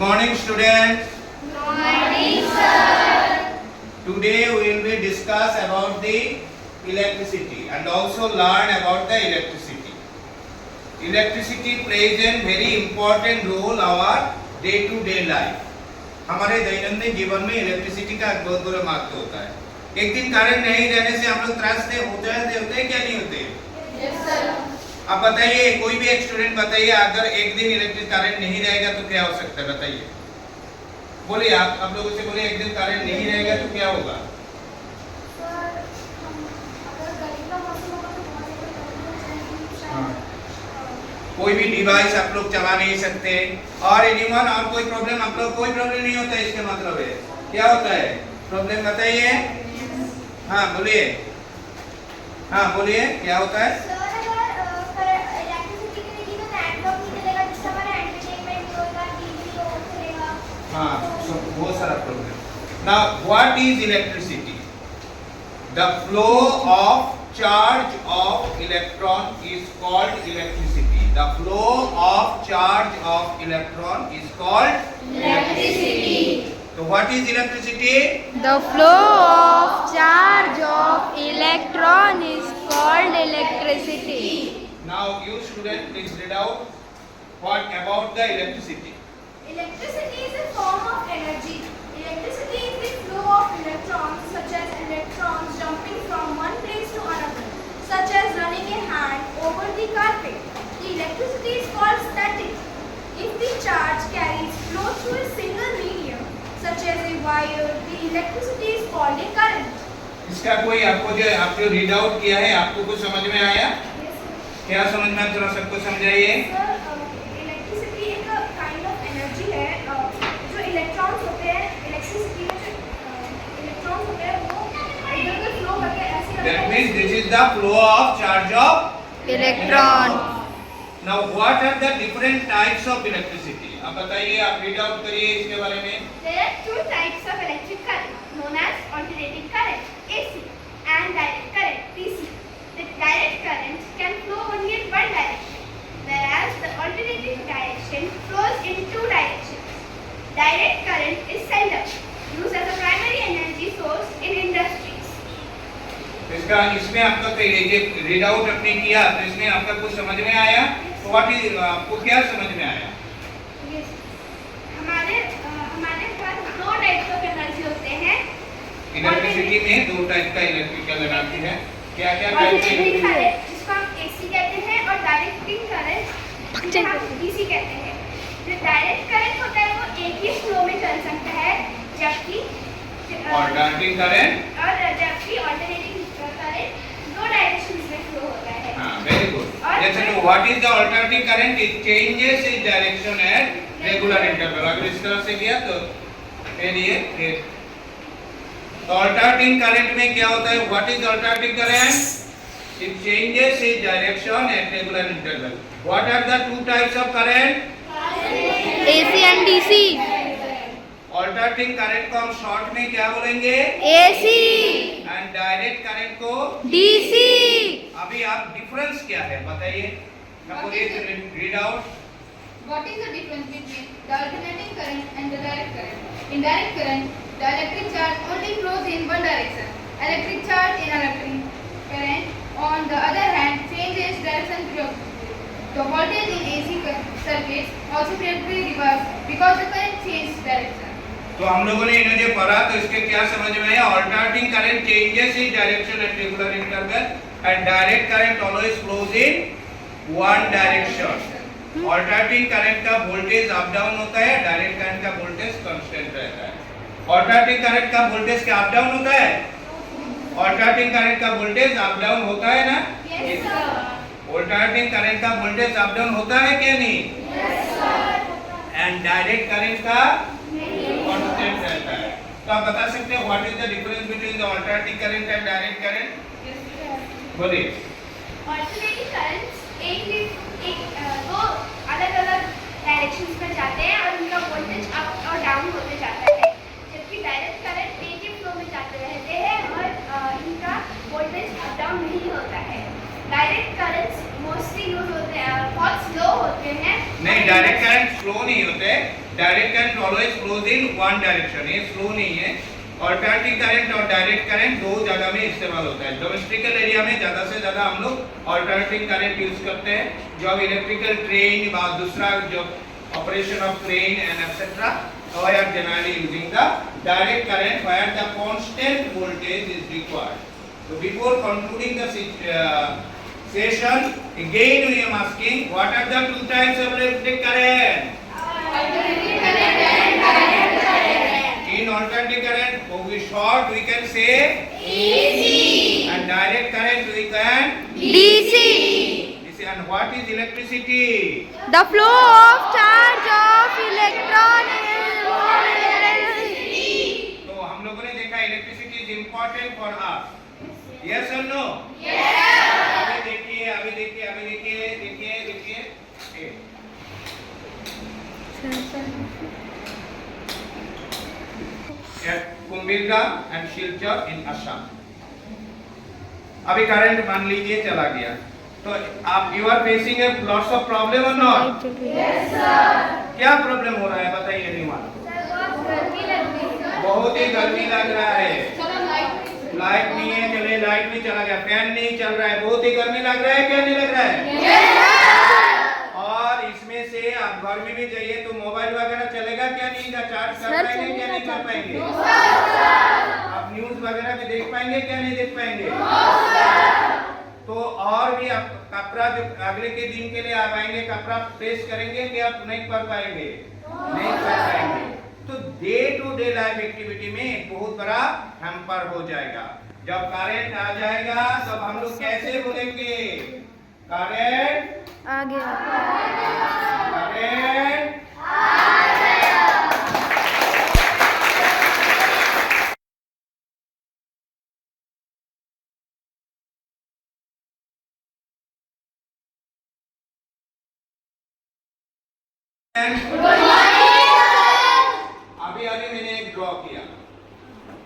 morning, students. Good morning, sir. Today we will be discuss about the electricity and also learn about the electricity. Electricity plays a very important role our day-to-day life. हमारे दैनंदिन जीवन में electricity का बहुत बड़ा महत्व होता है. एक दिन करंट नहीं रहने से हम लोग त्रस्त होते हैं क्या नहीं होते? Yes, sir. अब बताइए, कोई भी एक स्टूडेंट बताइए, अगर एक दिन इलेक्ट्रिक करंट नहीं रहेगा तो क्या हो सकता है? बताइए, बोलिए. आप लोगों से बोलिए, एक दिन करंट नहीं रहेगा तो क्या होगा? कोई भी डिवाइस आप लोग चला नहीं सकते और एनीवन और कोई प्रॉब्लम आप लोग कोई प्रॉब्लम नहीं होता है. इसके मतलब है क्या होता है? प्रॉब्लम बताइए. हाँ बोलिए. हाँ बोलिए, क्या होता है? हाँ, बहुत सारा problem. Now what is electricity? The flow of charge of electron is called electricity. The flow of charge of electron is called Electricity. So what is electricity? The flow of charge of electron is called electricity. Now you student please read out what about the electricity. Electricity is a form of energy. Electricity is the flow of electrons, such as electrons jumping from one place to another, such as running a hand over the carpet. The electricity is called static. If the charge carries flow through a single medium, such as a wire, the electricity is called a current. इसका कोई आपको जो read out किया है, आपको कुछ समझ में आया? Yes, sir. क्या समझ में? थोड़ा सबको समझाइए. Sir, electricity एक kind of energy है. जो electrons होते हैं, electricity में जो electrons होते हैं, वो इधर-उधर flow करके ऐसे That करते means हैं. this is the flow of charge of Electron. Now what are the different types of electricity? अब बताइए, आप रीड आउट करिए इसके बारे में. There are two types of electric current, known as alternating current (AC) and direct current (DC). The direct current can flow only in one direction, whereas the alternating direction flows in two directions. Direct current is sender, used as a primary energy source in industries. इसका इसमें आपका read out आपने किया तो इसमें आपका कुछ समझ में आया? तो व्हाट इज आपको क्या समझ में आया? Yes. हमारे पास दो टाइप्स ऑफ एनर्जी होते हैं. इलेक्ट्रिसिटी में दो टाइप का इलेक्ट्रिकल एनर्जी है. क्या क्या टाइप ऑल्टरनेटिंग की? करंट, जिसको हम एसी कहते हैं, और डायरेक्टिंग करंट, जिसे हम डीसी कहते हैं. जो डायरेक्ट करंट होता है वो एक ही फ्लो में चल सकता है, जबकि ऑल्टरनेटिंग करंट ऑल्टरनेटिंग करंट दो डायरेक्शंस में फ्लो होता है. हाँ, वेरी गुड. जैसे तो what is the alternating current? It changes its direction at regular interval. अगर इस तरह से गया तो फिर ये तो ऑल्टरनेटिंग करंट में क्या होता है? What is alternating current? It changes its direction at regular interval. What are the two types of current? AC and DC. Alternating current को हम शॉर्ट में क्या बोलेंगे? AC. एंड डायरेक्ट करंट को DC. अभी आप डिफरेंस क्या है बताइए. Read out. What is the difference between the alternating current and the direct current? In direct current, the electric charge only flows in one direction. Electric charge in electric current, on the other hand, changes direction. The voltage in AC circuits also briefly reverse because the current changes direction. तो हम लोगों ने इन्हें जो पढ़ा तो इसके क्या समझ में आया? Alternating current changes its direction at regular interval and direct current always flows in one direction. Alternating current का वोल्टेज अप डाउन होता है, डायरेक्ट करंट का वोल्टेज कांस्टेंट रहता है. ऑल्टरनेटिंग करंट का वोल्टेज क्या अप डाउन होता है? ऑल्टरनेटिंग करंट का वोल्टेज अप डाउन होता है ना? Yes, sir. ऑल्टरनेटिंग करंट का वोल्टेज अप डाउन होता है क्या नहीं? Yes, sir. And direct current का कांस्टेंट रहता है. तो आप बता सकते हैं what is the difference between the alternating current and direct current? बोलिए. ऑल्टरनेटिंग करंट्स दो अलग-अलग डायरेक्शंस में जाते हैं और उनका वोल्टेज अप और डाउन होते जाता है, जबकि डायरेक्ट करंट एक ही फ्लो में जाते रहते हैं और इनका वोल्टेज अप डाउन नहीं होता है. डायरेक्ट करंट्स मोस्टली यूज होते हैं, बहुत स्लो होते हैं. नहीं, डायरेक्ट करंट स्लो नहीं होते. Direct current always flows in one direction, ये फ्लो नहीं है। अल्टरनेटिंग करंट और डायरेक्ट करंट दो जगह में इस्तेमाल होता है। डोमेस्टिकल एरिया में ज़्यादा से ज़्यादा हम लोग अल्टरनेटिंग करंट यूज करते हैं। जब इलेक्ट्रिकल ट्रेन या दूसरा जो operation of train and etcetera, we are generally using the direct current where the constant voltage is required. So before concluding the session, again we are asking what are the two types of electric current? Alternating current and direct current. In alternating current, for we short we can say AC. and direct current we can DC. And what is electricity? The flow of charge of electron is तो हम लोगों ने देखा electricity is important for us, yes और no? अभी देखिए कुंभिलगा and Silchar in Assam. अभी करंट मान लीजिए चला गया, तो आप you are facing a lots of problem और नॉट? Yes sir. क्या प्रॉब्लम हो रहा है बताइए? नहीं मालूम, बहुत ही गर्मी लग रहा है, लाइट नहीं है, चले लाइट भी चला गया, फैन नहीं चल रहा है, बहुत ही गर्मी लग रहा है, क्या नहीं लग रहा है? Yes. और इसमें से आप घर में भी जाइए तो मोबाइल वगैरह चलेगा क्या? नहीं, चार्ज कर पाएंगे क्या? नहीं कर पाएंगे। आप न्यूज वगैरह भी देख पाएंगे क्या? नहीं देख पाएंगे। तो और भी आप कपड़ा जो अगले के दिन के लिए आप आएंगे कपड़ा प्रेस करेंगे कि आप नहीं कर पाएंगे? नहीं कर पाएंगे। तो day to day life activity में एक बहुत बड़ा हैम्पर हो जाएगा। जब करंट आ जाएगा तब हम लोग कैसे बोलेंगे? करंट आ गया। करंट अभी मैंने एक ड्रॉ किया,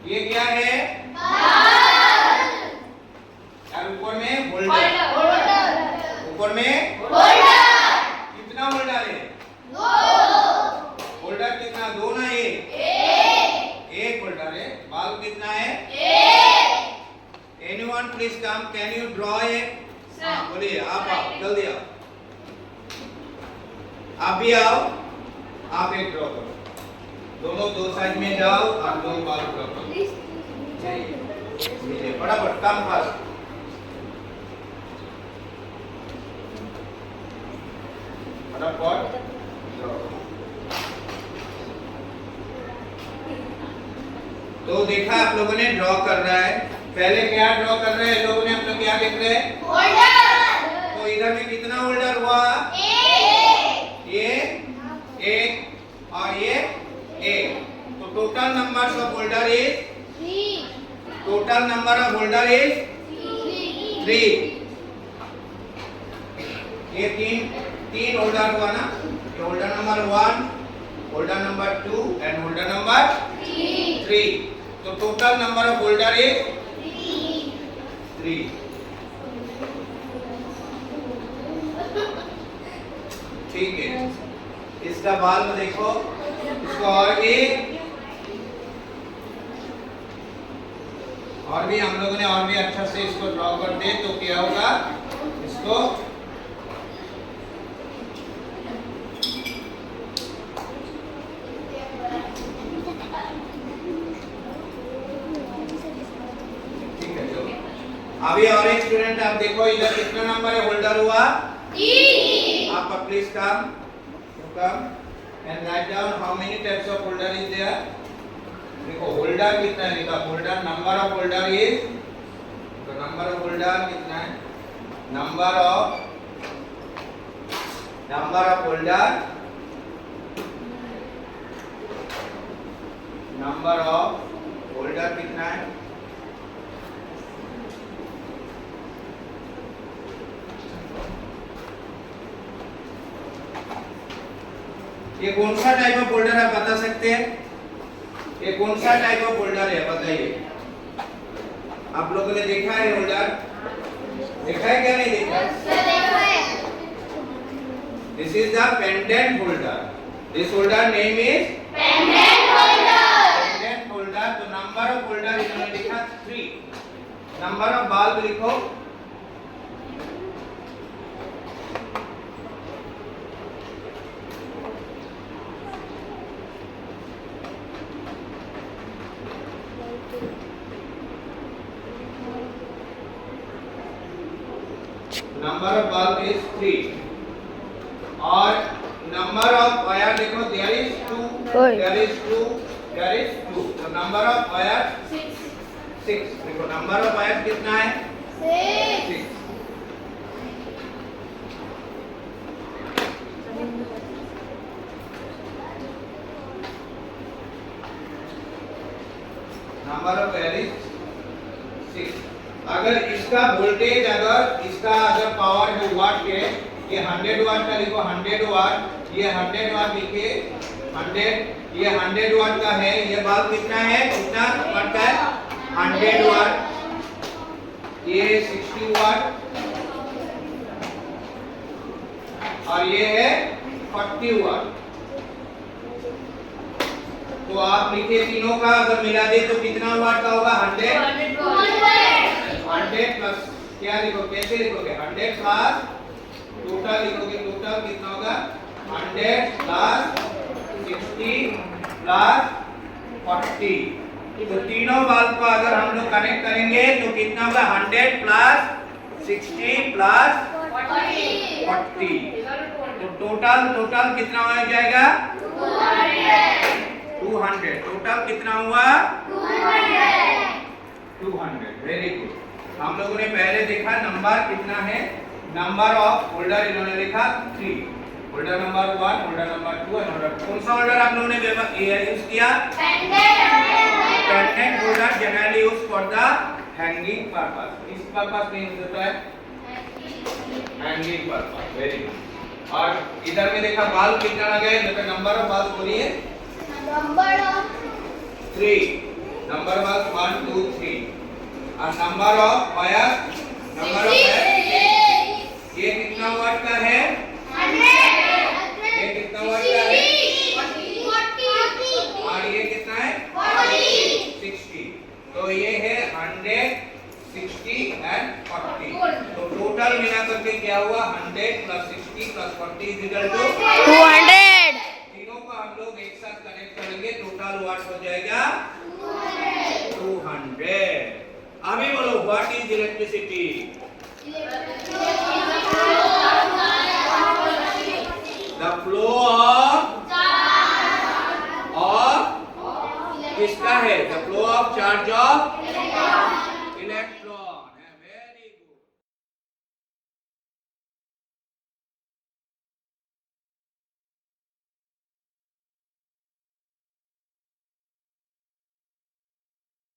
ये क्या है? और ऊपर में होल्डर, ऊपर में कितना होल्डर है? होल्डर कितना? दो ना, एक होल्डर है। बल्ब कितना है? Anyone please come, can you draw it? बोलिए, आप आओ, जल्दी आओ, आप भी आओ, आप एक ड्रॉ करो, दोनों दो साइड में जाओ और दो बल्ब ड्रॉ करो। फटाफट काम पास। फटाफट ड्रॉ। तो देखा आप लोगों ने ड्रॉ कर रहा है। पहले क्या ड्रॉ कर रहे हैं लोगों ने? हम लोग क्या देख रहे हैं? होल्डर। तो इधर में कितना होल्डर हुआ? ये एक और ये एक। तो total number of holder is 3। ये तीन होल्डर हुआ ना, ये holder number 1, holder number 2 and holder number 3। तो total number of holder is 3। ठीक है, इसका बाल में देखो, इसको और भी हम लोगों ने और भी अच्छा से इसको ड्रॉ कर दे तो क्या होगा? इसको ठीक है। चलो अभी और एक स्टूडेंट आप देखो, इधर कितना नंबर है होल्डर हुआ? आपका please come and write down how many types of holder is there. देखो होल्डर कितना है लिखा, holder number of holder is, तो नंबर ऑफ होल्डर कितना है? Number of holder, number of holder कितना है? ये कौन सा टाइप ऑफ होल्डर है बता सकते हैं? ये कौन सा टाइप ऑफ होल्डर है बताइए? आप लोगों ने देखा है होल्डर? देखा है क्या? नहीं देखा? This is the pendant holder. This holder name is pendant holder. तो number of holder इन्होंने लिखा 3. Number of bulb लिखो. Number of bulb is 3. और number of wire देखो, there is 2, there is 2, there is 2. तो number of wire 6. देखो number of wire कितना है? 6. Number of wire is 6. अगर इसका वोल्टेज इसका पावर है वाट के, ये 100 वाट का लिखो, 100 वाट, ये 100 वाट लिखे, 100, ये 100 वाट का है. ये बल्ब कितना है, कितना वाट का है? 100 वाट. ये 60 वाट और ये है 40 वाट. तो आप लिखे तीनों का अगर मिला दे तो कितना वाट का होगा? 100 प्लस क्या लिखो, कैसे लिखोगे? 100 प्लस टोटल लिखोगे, टोटल कितना होगा? 100 प्लस 60 प्लस 40. तो तीनों बल्ब को अगर हम लोग कनेक्ट करेंगे तो कितना होगा? 100 प्लस 60 प्लस 40. तो टोटल कितना हो जाएगा? 200. टोटल कितना हुआ? 200. Very good. हम लोगों ने पहले देखा नंबर कितना है. नंबर ऑफ होल्डर इन्होंने लिखा 3. होल्डर नंबर 1, होल्डर नंबर 2 और होल्डर. कौन सा होल्डर आप लोगों ने यूज किया? Pendant holder generally use for the hanging purpose. इस पर्पस में यूज होता है हैंगिंग पर्पस. Very good. और इधर में देखा बल्ब कितना लगा है? देखो नंबर ऑफ बल्ब बोलिए. Number of 3. Number of 1 2 3. और number of wire, number of ये कितना वाट का है? 100. ये कितना वाट का है? 40. और ये कितना है? 60. तो ये है 100, 60 एंड 40. तो टोटल मिला करके क्या हुआ? 100 plus 60 plus 40 is equal to 200. तीनों को हम लोग एक साथ कनेक्ट करेंगे, टोटल वाट हो जाएगा 200. अभी बोलो, what is electricity? The flow of किसका है? The flow of charge of